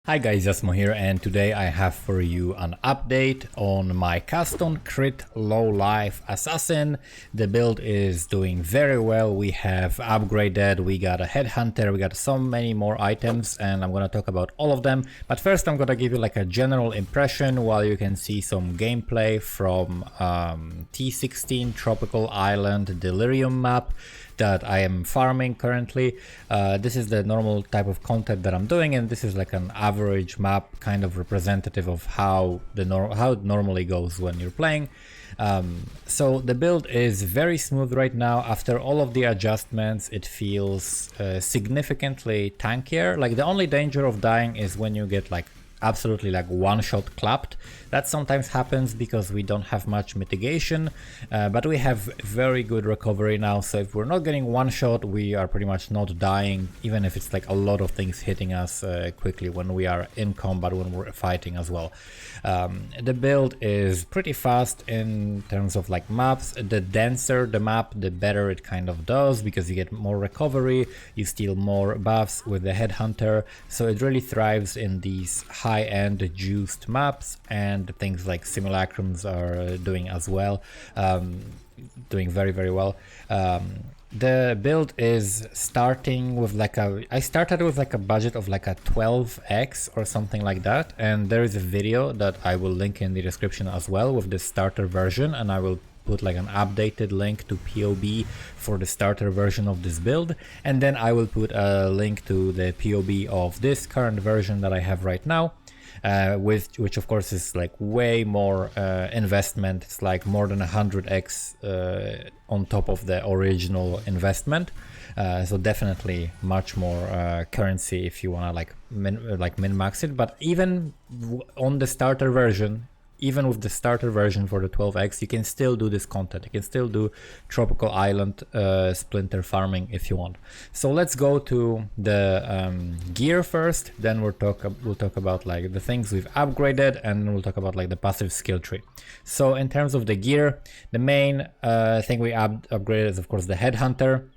Hi guys, Jasmo here, and today I have for you an update on my custom crit low life assassin. The build is doing very well. We have upgraded, we got a headhunter, we got so many more items, and I'm gonna talk about all of them. But first I'm gonna give you like a general impression while you can see some gameplay from T16 Tropical Island Delirium map that I am farming currently. This is the normal type of content that I'm doing, and this is like an average map, kind of representative of how it normally goes when you're playing. So the build is very smooth right now. After all of the adjustments, it feels significantly tankier. Like the only danger of dying is when you get like absolutely like one shot clapped. That sometimes happens because we don't have much mitigation, but we have very good recovery now, so if we're not getting one shot, we are pretty much not dying, even if it's like a lot of things hitting us quickly when we are in combat, when we're fighting as well. The build is pretty fast in terms of like maps. The denser the map, the better it kind of does, because you get more recovery, you steal more buffs with the headhunter, so it really thrives in these high-end juiced maps, and things like simulacrums are doing as well, doing very well. The build is starting with like I started with like a budget of like a 12x or something like that, and there is a video that I will link in the description as well with the starter version, and I will put like an updated link to POB for the starter version of this build, and then I will put a link to the POB of this current version that I have right now. Which of course is like way more investment. It's like more than 100x on top of the original investment, so definitely much more currency if you want to like min-max it. But even on the starter version, even with the starter version for the 12x, you can still do this content. You can still do Tropical Island splinter farming if you want. So let's go to the gear first, then we'll talk about like the things we've upgraded, and we'll talk about like the passive skill tree. So in terms of the gear, the main thing we upgraded is of course the headhunter.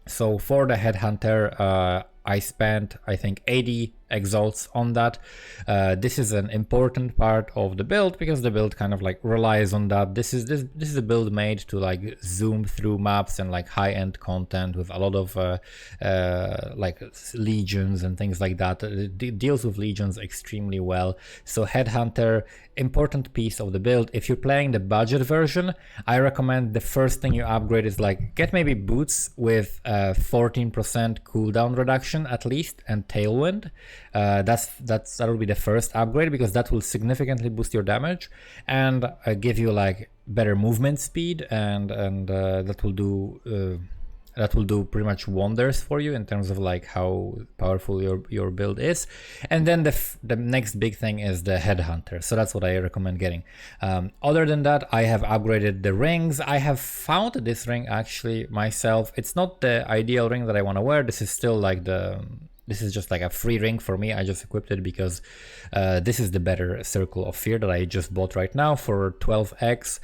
So for the headhunter, I spent, I think, 80 exalts on that. This is an important part of the build, because the build kind of like relies on that. This is a build made to like zoom through maps and like high-end content with a lot of like legions and things like that. It deals with legions extremely well. So headhunter, important piece of the build. If you're playing the budget version, I recommend the first thing you upgrade is like get maybe boots with 14% cooldown reduction at least, and tailwind. That'll be the first upgrade, because that will significantly boost your damage and give you like better movement speed, and that will do pretty much wonders for you in terms of like how powerful your build is. And then the next big thing is the headhunter, so that's what I recommend getting. Other than that, I have upgraded the rings. I have found this ring actually myself. It's not the ideal ring that I want to wear. This is still like this is just like a free ring for me. I just equipped it because this is the better Circle of Fear that I just bought right now for 12x.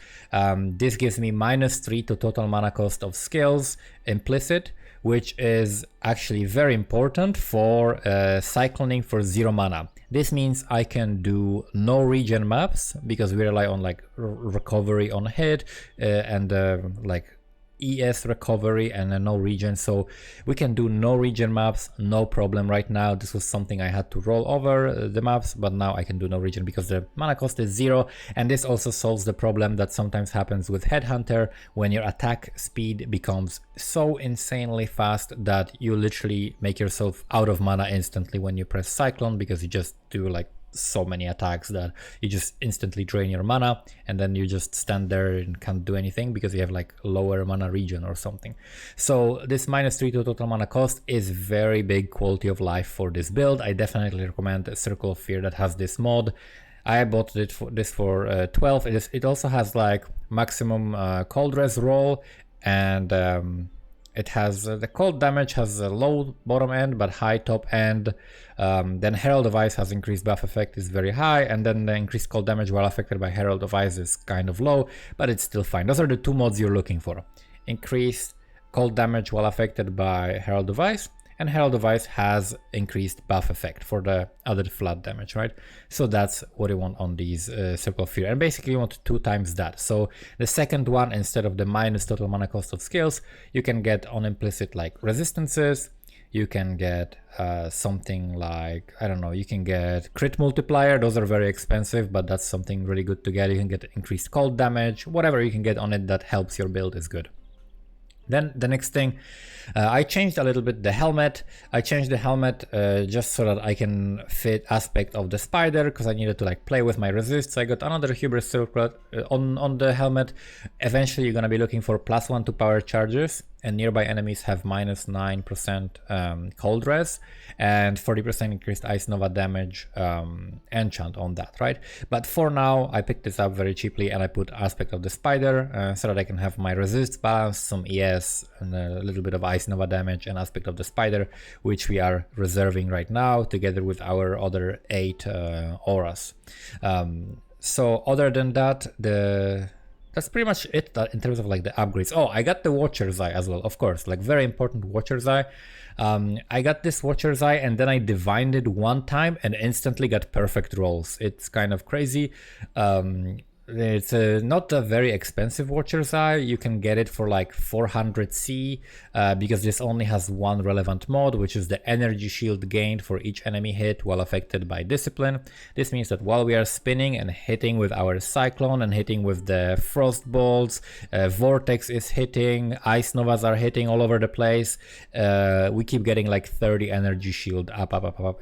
This gives me -3 to total mana cost of skills implicit, which is actually very important for cycloning for 0 mana. This means I can do no regen maps, because we rely on like recovery on hit and like ES recovery and no regen, so we can do no regen maps, no problem right now. This was something I had to roll over the maps, but now I can do no regen because the mana cost is 0, and this also solves the problem that sometimes happens with headhunter when your attack speed becomes so insanely fast that you literally make yourself out of mana instantly when you press cyclone, because you just do like so many attacks that you just instantly drain your mana, and then you just stand there and can't do anything because you have like lower mana regen or something. So this -3 to total mana cost is very big quality of life for this build. I definitely recommend a Circle of Fear that has this mod. I bought it for 12. It also has like maximum cold res roll, and it has the cold damage has a low bottom end but high top end. Then Herald of Ice has increased buff effect, is very high, and then the increased cold damage while affected by Herald of Ice is kind of low, but it's still fine. Those are the two mods you're looking for: increased cold damage while affected by Herald of Ice, and Herald of Ice has increased buff effect for the other flat damage, right? So that's what you want on these Circle of Fear, and basically you want 2 times that. So the second one, instead of the minus total mana cost of skills, you can get on implicit like resistances. You can get something like, I don't know, you can get crit multiplier. Those are very expensive, but that's something really good to get. You can get increased cold damage. Whatever you can get on it that helps your build is good. Then the next thing, I changed a little bit the helmet. I changed the helmet just so that I can fit aspect of the spider, because I needed to like play with my resist. So I got another hubris circlet on the helmet. Eventually you're gonna be looking for +1 to power charges, and nearby enemies have -9% cold res and 40% increased Ice Nova damage enchant on that, right? But for now I picked this up very cheaply and I put aspect of the spider so that I can have my resist balance, some ES, and a little bit of Ice Nova damage, and aspect of the spider, which we are reserving right now together with our other 8 auras. So other than that, that's pretty much it in terms of like the upgrades. Oh, I got the Watcher's Eye as well, of course, like very important Watcher's Eye. I got this Watcher's Eye and then I divined it 1 time and instantly got perfect rolls. It's kind of crazy. It's not a very expensive Watcher's Eye. You can get it for like 400C because this only has 1 relevant mod, which is the energy shield gained for each enemy hit while affected by discipline. This means that while we are spinning and hitting with our Cyclone and hitting with the Frost Bolts, Vortex is hitting, Ice Novas are hitting all over the place, we keep getting like 30 energy shield up,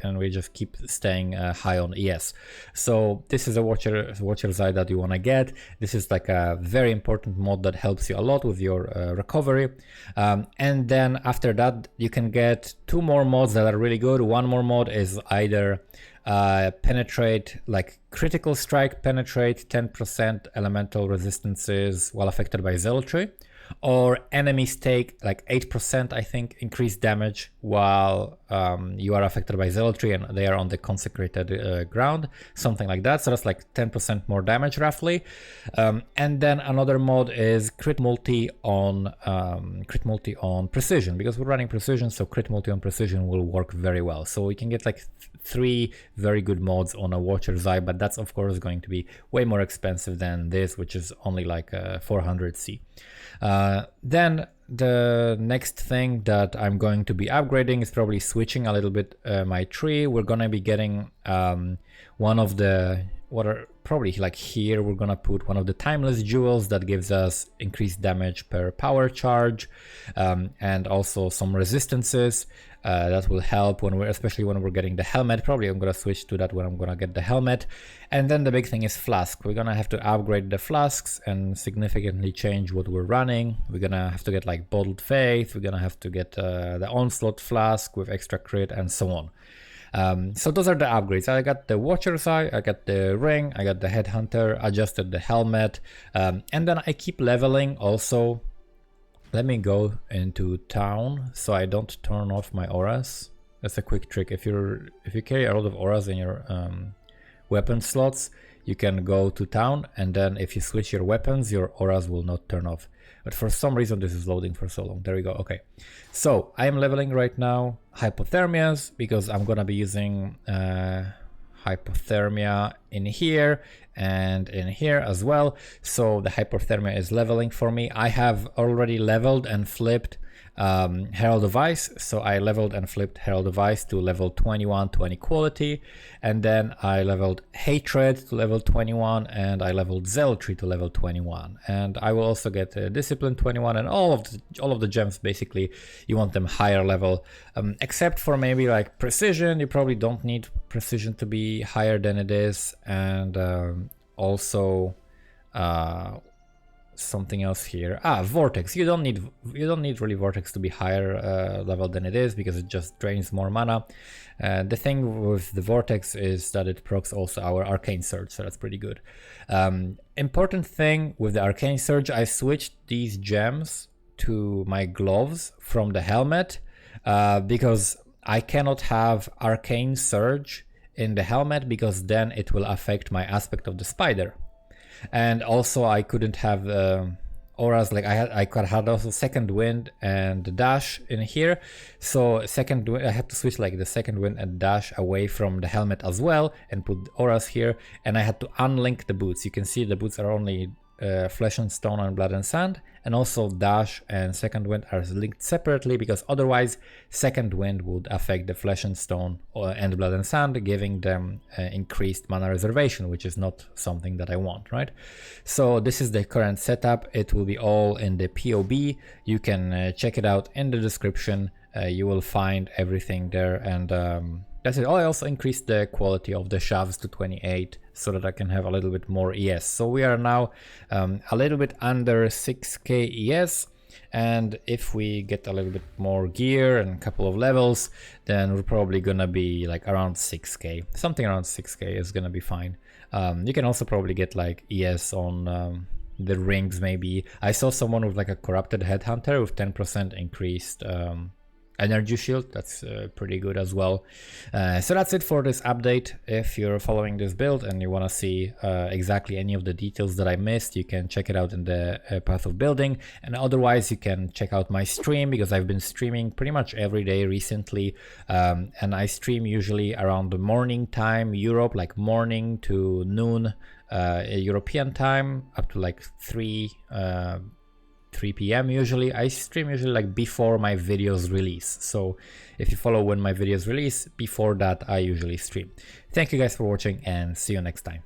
and we just keep staying high on ES. So this is a Watcher's Eye that you want to get. This is like a very important mod that helps you a lot with your recovery, and then after that you can get 2 more mods that are really good. 1 more mod is either penetrate, like critical strike penetrate 10% elemental resistances while affected by zealotry, or enemies take like 8%, I think, increased damage while you are affected by zealotry and they are on the consecrated ground, something like that. So that's like 10% more damage roughly. And then another mod is crit multi on precision, because we're running precision, so crit multi on precision will work very well. So we can get like 3 very good mods on a Watcher's Eye, but that's of course going to be way more expensive than this, which is only like 400C. Then the next thing that I'm going to be upgrading is probably switching a little bit my tree. We're gonna be getting one of the, what are probably like here, we're gonna put one of the timeless jewels that gives us increased damage per power charge, and also some resistances that will help when we're, especially when we're getting the helmet. Probably I'm gonna switch to that when I'm gonna get the helmet. And then the big thing is flask. We're gonna have to upgrade the flasks and significantly change what we're running. We're gonna have to get like bottled faith, we're gonna have to get the onslaught flask with extra crit and so on. So those are the upgrades. I got the Watcher's Eye, I got the ring, I got the headhunter, adjusted the helmet, and then I keep leveling also. Let me go into town so I don't turn off my auras. That's a quick trick. If you carry a lot of auras in your weapon slots, you can go to town, and then if you switch your weapons, your auras will not turn off. But for some reason this is loading for so long. There we go. Okay, so I am leveling right now hypothermias because I'm gonna be using hypothermia in here and in here as well. So the hypothermia is leveling for me. I have already leveled and flipped Herald of Ice, so I leveled and flipped Herald of Ice to level 21 to equality, and then I leveled Hatred to level 21, and I leveled Zealotry to level 21, and I will also get Discipline 21, and all of the gems basically you want them higher level, except for maybe like Precision. You probably don't need Precision to be higher than it is, and also something else here. Vortex. You don't need really Vortex to be higher level than it is, because it just drains more mana. The thing with the Vortex is that it procs also our Arcane Surge, so that's pretty good. Important thing with the Arcane Surge, I switched these gems to my gloves from the helmet, because I cannot have Arcane Surge in the helmet, because then it will affect my aspect of the spider. And also I couldn't have auras, like I could have also second wind and dash in here. So second wind, I had to switch like the second wind and dash away from the helmet as well and put auras here. And I had to unlink the boots. You can see the boots are only flesh and stone and blood and sand, and also dash and second wind are linked separately, because otherwise second wind would affect the flesh and stone and blood and sand, giving them increased mana reservation, which is not something that I want, right? So this is the current setup. It will be all in the POB. You can check it out in the description. You will find everything there, and that's it. Oh, I also increased the quality of the shafts to 28 so that I can have a little bit more ES. So we are now a little bit under 6k ES, and if we get a little bit more gear and a couple of levels, then we're probably gonna be like around 6k. Something around 6k is gonna be fine. You can also probably get like ES on the rings maybe. I saw someone with like a corrupted headhunter with 10% increased energy shield. That's pretty good as well. So that's it for this update. If you're following this build and you want to see exactly any of the details that I missed, you can check it out in the path of building, and otherwise you can check out my stream, because I've been streaming pretty much every day recently, and I stream usually around the morning time Europe, like morning to noon European time, up to like 3 p.m. usually. I stream usually like before my videos release. So if you follow when my videos release, before that I usually stream. Thank you guys for watching, and see you next time.